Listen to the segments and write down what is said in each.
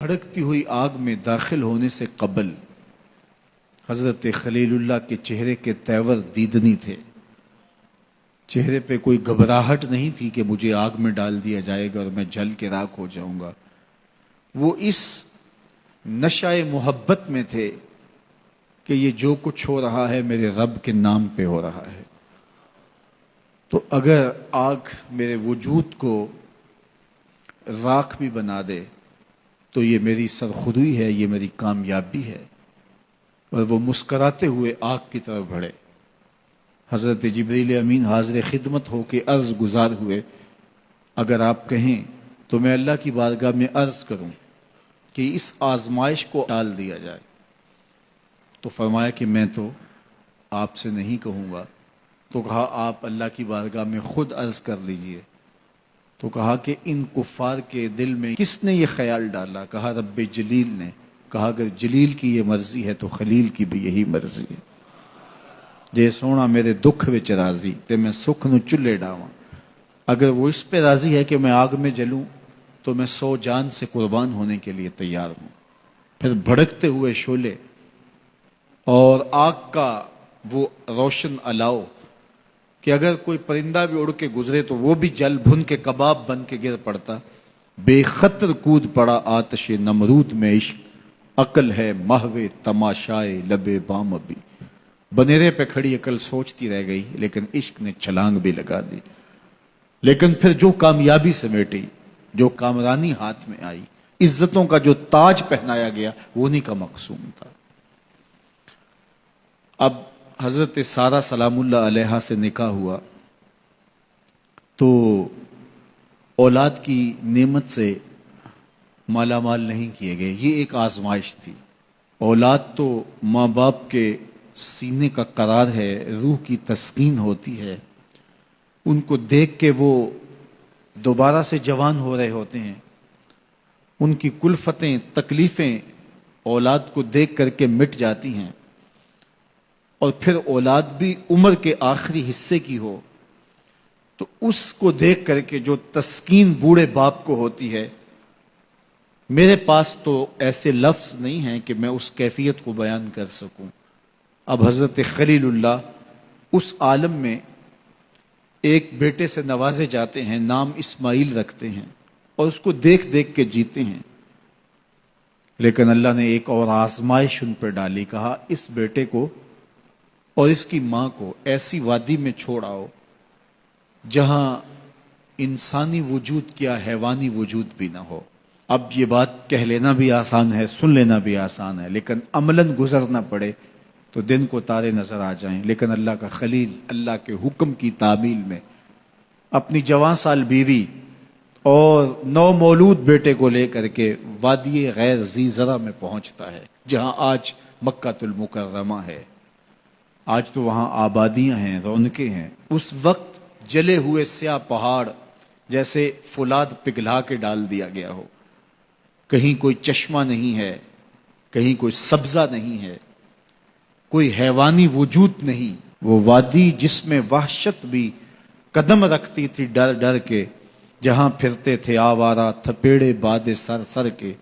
بھڑکتی ہوئی آگ میں داخل ہونے سے قبل حضرت خلیل اللہ کے چہرے کے تیور دیدنی تھے. چہرے پہ کوئی گھبراہٹ نہیں تھی کہ مجھے آگ میں ڈال دیا جائے گا اور میں جل کے راکھ ہو جاؤں گا. وہ اس نشہ محبت میں تھے کہ یہ جو کچھ ہو رہا ہے میرے رب کے نام پہ ہو رہا ہے. تو اگر آگ میرے وجود کو راکھ بھی بنا دے تو یہ میری سرخودی ہے، یہ میری کامیابی ہے. اور وہ مسکراتے ہوئے آگ کی طرف بڑھے. حضرت جبریل امین حاضر خدمت ہو کے عرض گزار ہوئے، اگر آپ کہیں تو میں اللہ کی بارگاہ میں عرض کروں کہ اس آزمائش کو ٹال دیا جائے. تو فرمایا کہ میں تو آپ سے نہیں کہوں گا. تو کہا آپ اللہ کی بارگاہ میں خود عرض کر لیجئے. تو کہا کہ ان کفار کے دل میں کس نے یہ خیال ڈالا؟ کہا رب جلیل نے. کہا اگر جلیل کی یہ مرضی ہے تو خلیل کی بھی یہی مرضی ہے. جے سونا میرے دکھ وچ راضی تے میں سکھ نو چلے ڈاواں. اگر وہ اس پہ راضی ہے کہ میں آگ میں جلوں تو میں 100 جان سے قربان ہونے کے لیے تیار ہوں. پھر بھڑکتے ہوئے شعلے اور آگ کا وہ روشن الاؤ کہ اگر کوئی پرندہ بھی اڑ کے گزرے تو وہ بھی جل بھن کے کباب بن کے گر پڑتا. بے خطر کود پڑا آتش نمرود میں عشق، عقل ہے محو تماشائے لبے بام. ابھی بنیرے پہ کھڑی عقل سوچتی رہ گئی لیکن عشق نے چھلانگ بھی لگا دی. لیکن پھر جو کامیابی سمیٹی، جو کامرانی ہاتھ میں آئی، عزتوں کا جو تاج پہنایا گیا وہ انہی کا مقصوم تھا. اب حضرت سارہ سلام اللہ علیہا سے نکاح ہوا تو اولاد کی نعمت سے مالا مال نہیں کیے گئے. یہ ایک آزمائش تھی. اولاد تو ماں باپ کے سینے کا قرار ہے، روح کی تسکین ہوتی ہے. ان کو دیکھ کے وہ دوبارہ سے جوان ہو رہے ہوتے ہیں. ان کی کلفتیں تکلیفیں اولاد کو دیکھ کر کے مٹ جاتی ہیں. اور پھر اولاد بھی عمر کے آخری حصے کی ہو تو اس کو دیکھ کر کے جو تسکین بوڑھے باپ کو ہوتی ہے، میرے پاس تو ایسے لفظ نہیں ہیں کہ میں اس کیفیت کو بیان کر سکوں. اب حضرت خلیل اللہ اس عالم میں ایک بیٹے سے نوازے جاتے ہیں، نام اسماعیل رکھتے ہیں اور اس کو دیکھ دیکھ کے جیتے ہیں. لیکن اللہ نے ایک اور آزمائش ان پہ ڈالی. کہا اس بیٹے کو اور اس کی ماں کو ایسی وادی میں چھوڑ آؤ جہاں انسانی وجود کیا حیوانی وجود بھی نہ ہو. اب یہ بات کہہ لینا بھی آسان ہے، سن لینا بھی آسان ہے، لیکن عملاً گزرنا پڑے تو دن کو تارے نظر آ جائیں. لیکن اللہ کا خلیل اللہ کے حکم کی تعمیل میں اپنی جوان سال بیوی اور نو مولود بیٹے کو لے کر کے وادی غیر ذی زرع میں پہنچتا ہے، جہاں آج مکہ المکرمہ ہے. آج تو وہاں آبادیاں ہیں، رونقیں ہیں. اس وقت جلے ہوئے سیاہ پہاڑ جیسے فولاد پگھلا کے ڈال دیا گیا ہو. کہیں کوئی چشمہ نہیں ہے، کہیں کوئی سبزہ نہیں ہے، کوئی حیوانی وجود نہیں. وہ وادی جس میں وحشت بھی قدم رکھتی تھی ڈر ڈر کے، جہاں پھرتے تھے آوارہ تھپیڑے باد سر سر کے،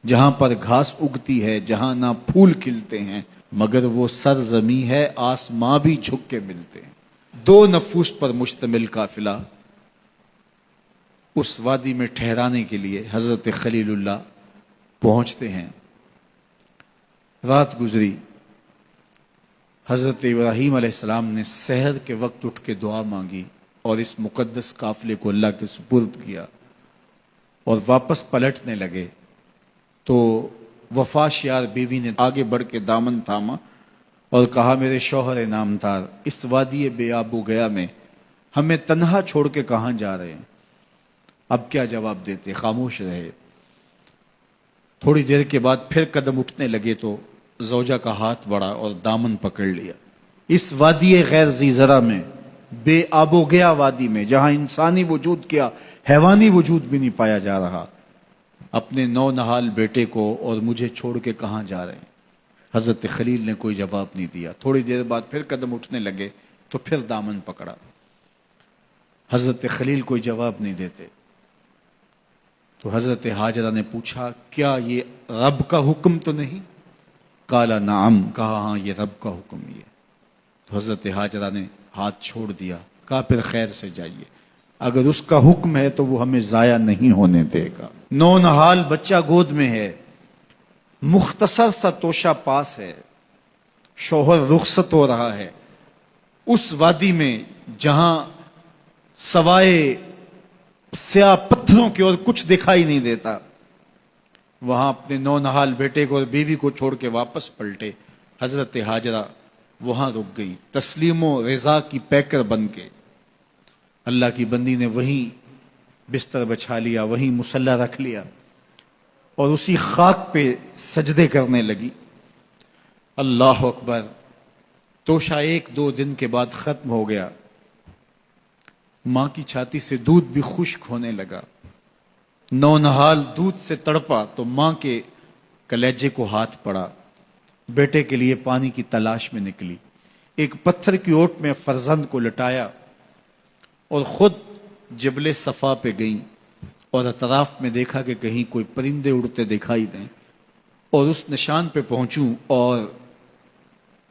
جہاں پر گھاس اگتی ہے، جہاں نہ پھول کھلتے ہیں، مگر وہ سرزمیں ہے آسماں بھی جھک کے ملتے ہیں. 2 نفوس پر مشتمل قافلہ اس وادی میں ٹھہرانے کے لیے حضرت خلیل اللہ پہنچتے ہیں. رات گزری. حضرت ابراہیم علیہ السلام نے سحر کے وقت اٹھ کے دعا مانگی اور اس مقدس قافلے کو اللہ کے سپرد کیا اور واپس پلٹنے لگے تو وفا شیار بیوی نے آگے بڑھ کے دامن تھاما اور کہا میرے شوہر نامدار، اس وادی بے آب و گیا میں ہمیں تنہا چھوڑ کے کہاں جا رہے ہیں؟ اب کیا جواب دیتے؟ خاموش رہے. تھوڑی دیر کے بعد پھر قدم اٹھنے لگے تو زوجہ کا ہاتھ بڑھا اور دامن پکڑ لیا. اس وادی غیر ذی زرع میں، بے آب و گیا وادی میں، جہاں انسانی وجود کیا حیوانی وجود بھی نہیں پایا جا رہا، اپنے نو نہال بیٹے کو اور مجھے چھوڑ کے کہاں جا رہے ہیں؟ حضرت خلیل نے کوئی جواب نہیں دیا. تھوڑی دیر بعد پھر قدم اٹھنے لگے تو پھر دامن پکڑا. حضرت خلیل کوئی جواب نہیں دیتے. تو حضرت حاجرہ نے پوچھا کیا یہ رب کا حکم تو نہیں؟ قال نعم، کہا ہاں یہ رب کا حکم ہی ہے۔ تو حضرت حاجرہ نے ہاتھ چھوڑ دیا، کہا پھر خیر سے جائیے، اگر اس کا حکم ہے تو وہ ہمیں ضائع نہیں ہونے دے گا۔ نونہال بچہ گود میں ہے، مختصر سا توشہ پاس ہے، شوہر رخصت ہو رہا ہے، اس وادی میں جہاں سوائے سیاہ پتھروں کی اور کچھ دکھائی نہیں دیتا، وہاں اپنے نونہال بیٹے کو اور بیوی کو چھوڑ کے واپس پلٹے۔ حضرت حاجرہ وہاں رک گئی، تسلیم و رضا کی پیکر بن کے۔ اللہ کی بندی نے وہیں بستر بچھا لیا، وہیں مصلی رکھ لیا اور اسی خاک پہ سجدے کرنے لگی۔ اللہ اکبر۔ توشہ 1-2 دن کے بعد ختم ہو گیا، ماں کی چھاتی سے دودھ بھی خشک ہونے لگا۔ نونہال دودھ سے تڑپا تو ماں کے کلیجے کو ہاتھ پڑا، بیٹے کے لیے پانی کی تلاش میں نکلی، ایک پتھر کی اوٹ میں فرزند کو لٹایا اور خود جبل صفا پہ گئیں اور اطراف میں دیکھا کہ کہیں کوئی پرندے اڑتے دکھائی دیں، اور اس نشان پہ پہنچوں اور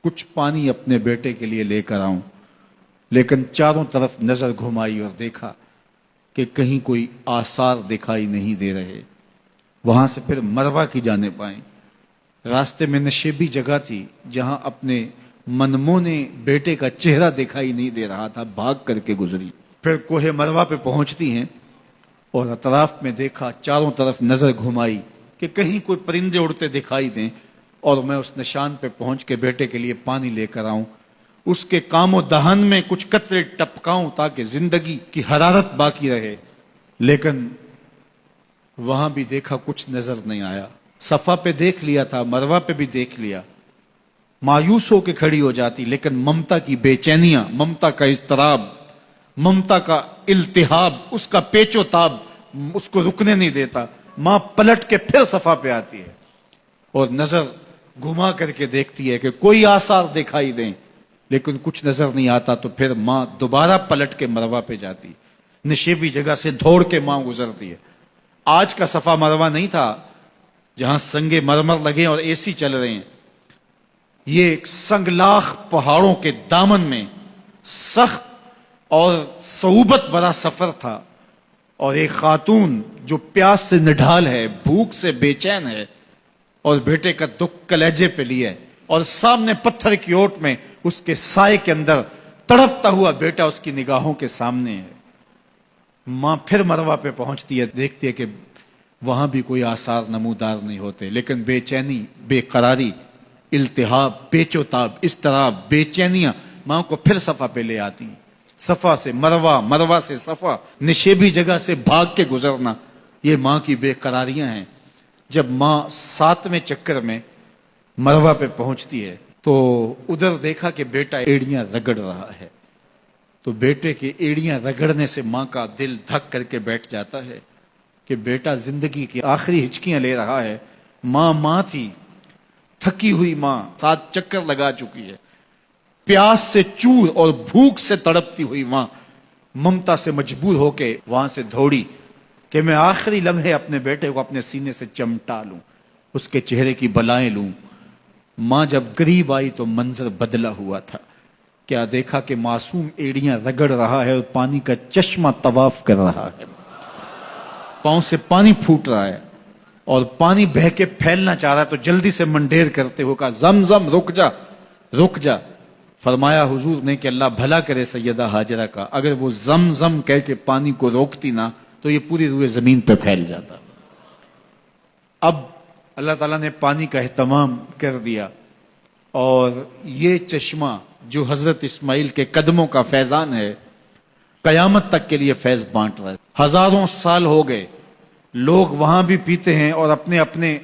کچھ پانی اپنے بیٹے کے لیے لے کر آؤں، لیکن چاروں طرف نظر گھمائی اور دیکھا کہ کہیں کوئی آثار دکھائی نہیں دے رہے۔ وہاں سے پھر مروہ کی جانب آئیں، راستے میں نشیبی جگہ تھی جہاں اپنے منمونے بیٹے کا چہرہ دکھائی نہیں دے رہا تھا، بھاگ کر کے گزری۔ پھر کوہ مروہ پہ پہنچتی ہیں اور اطراف میں دیکھا، چاروں طرف نظر گھمائی کہ کہیں کوئی پرندے اڑتے دکھائی دیں اور میں اس نشان پہ پہنچ کے بیٹے کے لیے پانی لے کر آؤں، اس کے کام و دہن میں کچھ قطرے ٹپکاؤں تاکہ زندگی کی حرارت باقی رہے، لیکن وہاں بھی دیکھا کچھ نظر نہیں آیا۔ صفا پہ دیکھ لیا تھا، مروہ پہ بھی دیکھ لیا، مایوس ہو کے کھڑی ہو جاتی، لیکن ممتا کی بے چینیاں، ممتا کا اضطراب، ممتا کا التہاب، اس کا پیچ و تاب اس کو رکنے نہیں دیتا۔ ماں پلٹ کے پھر صفا پہ آتی ہے اور نظر گھما کر کے دیکھتی ہے کہ کوئی آثار دکھائی دیں، لیکن کچھ نظر نہیں آتا، تو پھر ماں دوبارہ پلٹ کے مروہ پہ جاتی، نشیبی جگہ سے دوڑ کے ماں گزرتی ہے۔ آج کا صفا مروہ نہیں تھا جہاں سنگے مرمر لگے اور اے سی چل رہے ہیں، یہ سنگلاخ پہاڑوں کے دامن میں سخت اور صعوبت بڑا سفر تھا، اور ایک خاتون جو پیاس سے نڈھال ہے، بھوک سے بے چین ہے، اور بیٹے کا دکھ کلیجے پہ لیے، اور سامنے پتھر کی اوٹ میں اس کے سائے کے اندر تڑپتا ہوا بیٹا اس کی نگاہوں کے سامنے ہے۔ ماں پھر مروہ پہ پہنچتی ہے، دیکھتی ہے کہ وہاں بھی کوئی آثار نمودار نہیں ہوتے، لیکن بے چینی، بے قراری، التہاب، پیچ و تاب، اضطراب، بے چینیاں ماں کو پھر صفا پہ لے آتی ہیں۔ صفا سے مروہ، مروہ سے صفا، نشیبی جگہ سے بھاگ کے گزرنا، یہ ماں کی بے قراریاں ہیں۔ جب ماں 7ویں چکر میں مروہ پہ پہنچتی ہے تو ادھر دیکھا کہ بیٹا ایڑیاں رگڑ رہا ہے، تو بیٹے کے ایڑیاں رگڑنے سے ماں کا دل دھک کر کے بیٹھ جاتا ہے کہ بیٹا زندگی کی آخری ہچکیاں لے رہا ہے۔ ماں تھی، تھکی ہوئی ماں، 7 چکر لگا چکی ہے، پیاس سے چور اور بھوک سے تڑپتی ہوئی ماں ممتا سے مجبور ہو کے وہاں سے دوڑی کہ میں آخری لمحے اپنے بیٹے کو اپنے سینے سے چمٹا لوں، اس کے چہرے کی بلائیں لوں۔ ماں جب قریب آئی تو منظر بدلا ہوا تھا، کیا دیکھا کہ معصوم ایڑیاں رگڑ رہا ہے اور پانی کا چشمہ طواف کر رہا ہے، پاؤں سے پانی پھوٹ رہا ہے اور پانی بہہ کے پھیلنا چاہ رہا ہے، تو جلدی سے منڈیر کرتے ہو کہا زمزم رک جا، رک جا۔ فرمایا حضور نے کہ اللہ بھلا کرے سیدہ حاجرہ کا، اگر وہ زمزم کہہ کے پانی کو روکتی نا تو یہ پوری روئے زمین پہ پھیل جاتا۔ اب اللہ تعالیٰ نے پانی کا اہتمام کر دیا، اور یہ چشمہ جو حضرت اسماعیل کے قدموں کا فیضان ہے، قیامت تک کے لیے فیض بانٹ رہا ہے۔ ہزاروں سال ہو گئے، لوگ وہاں بھی پیتے ہیں اور اپنے اپنے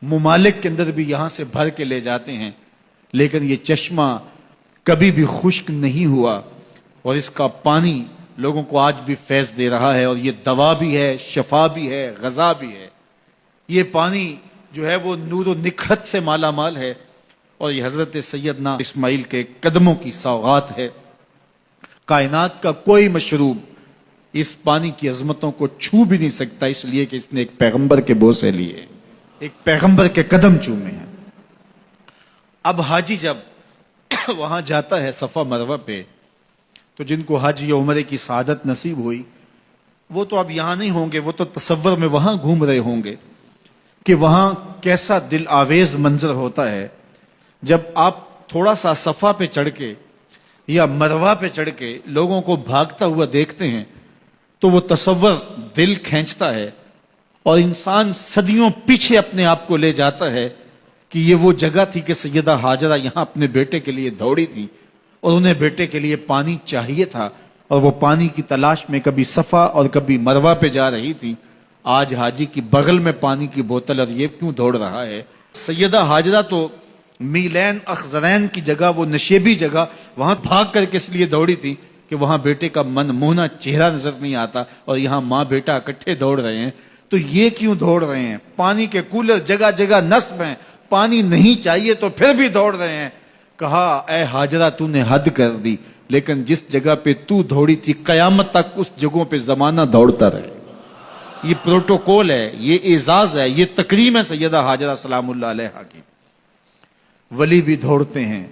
ممالک کے اندر بھی یہاں سے بھر کے لے جاتے ہیں، لیکن یہ چشمہ کبھی بھی خشک نہیں ہوا، اور اس کا پانی لوگوں کو آج بھی فیض دے رہا ہے، اور یہ دوا بھی ہے، شفا بھی ہے، غذا بھی ہے۔ یہ پانی جو ہے وہ نور و نکھت سے مالا مال ہے، اور یہ حضرت سیدنا اسماعیل کے قدموں کی سوغات ہے۔ کائنات کا کوئی مشروب اس پانی کی عظمتوں کو چھو بھی نہیں سکتا، اس لیے کہ اس نے ایک پیغمبر کے بوسے لیے، ایک پیغمبر کے قدم چومے ہیں۔ اب حاجی جب وہاں جاتا ہے صفا مروہ پہ، تو جن کو حج یا عمرے کی سعادت نصیب ہوئی وہ تو اب یہاں نہیں ہوں گے، وہ تو تصور میں وہاں گھوم رہے ہوں گے کہ وہاں کیسا دل آویز منظر ہوتا ہے جب آپ تھوڑا سا صفا پہ چڑھ کے یا مروہ پہ چڑھ کے لوگوں کو بھاگتا ہوا دیکھتے ہیں تو وہ تصور دل کھینچتا ہے اور انسان صدیوں پیچھے اپنے آپ کو لے جاتا ہے کہ یہ وہ جگہ تھی کہ سیدہ ہاجرہ یہاں اپنے بیٹے کے لیے دوڑی تھی اور انہیں بیٹے کے لیے پانی چاہیے تھا اور وہ پانی کی تلاش میں کبھی صفا اور کبھی مروہ پہ جا رہی تھی۔ آج حاجی کی بغل میں پانی کی بوتل اور یہ کیوں دوڑ رہا ہے؟ سیدہ ہاجرہ تو میلین اخزرین کی جگہ، وہ نشیبی جگہ، وہاں بھاگ کر کے اس لیے دوڑی تھی کہ وہاں بیٹے کا من موہنا چہرہ نظر نہیں آتا، اور یہاں ماں بیٹا اکٹھے دوڑ رہے ہیں، تو یہ کیوں دوڑ رہے ہیں؟ پانی کے کولر جگہ جگہ نصب ہیں، پانی نہیں چاہیے تو پھر بھی دوڑ رہے ہیں۔ کہا اے ہاجرہ تو نے حد کر دی، لیکن جس جگہ پہ تو دوڑی تھی قیامت تک اس جگہوں پہ زمانہ دوڑتا رہے۔ یہ پروٹوکول ہے، یہ اعزاز ہے، یہ تکریم ہے سیدہ ہاجرہ سلام اللہ علیہا کی۔ ولی بھی دوڑتے ہیں،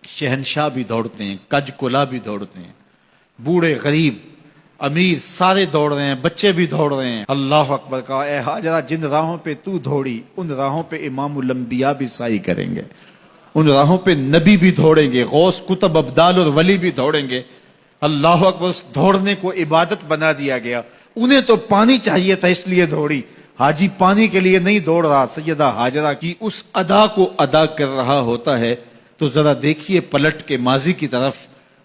شہنشاہ بھی دوڑتے ہیں، کج کلا بھی دوڑتے ہیں، بوڑھے غریب امیر سارے دوڑ رہے ہیں، بچے بھی دوڑ رہے ہیں۔ اللہ اکبر! کہا اے ہاجرہ جن راہوں پہ تو دوڑی ان راہوں پہ امام الانبیاء بھی سعی کریں گے، ان راہوں پہ نبی بھی دوڑیں گے، غوث کتب ابدال اور ولی بھی دوڑیں گے۔ اللہ اکبر! اس دوڑنے کو عبادت بنا دیا گیا۔ انہیں تو پانی چاہیے تھا اس لیے دوڑی، حاجی پانی کے لیے نہیں دوڑ رہا، سیدہ ہاجرہ کی اس ادا کو ادا کر رہا ہوتا ہے۔ تو ذرا دیکھیے پلٹ کے ماضی کی طرف،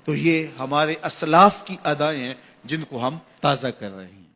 تو یہ ہمارے اسلاف کی ادائیں ہیں جن کو ہم تازہ کر رہے ہیں۔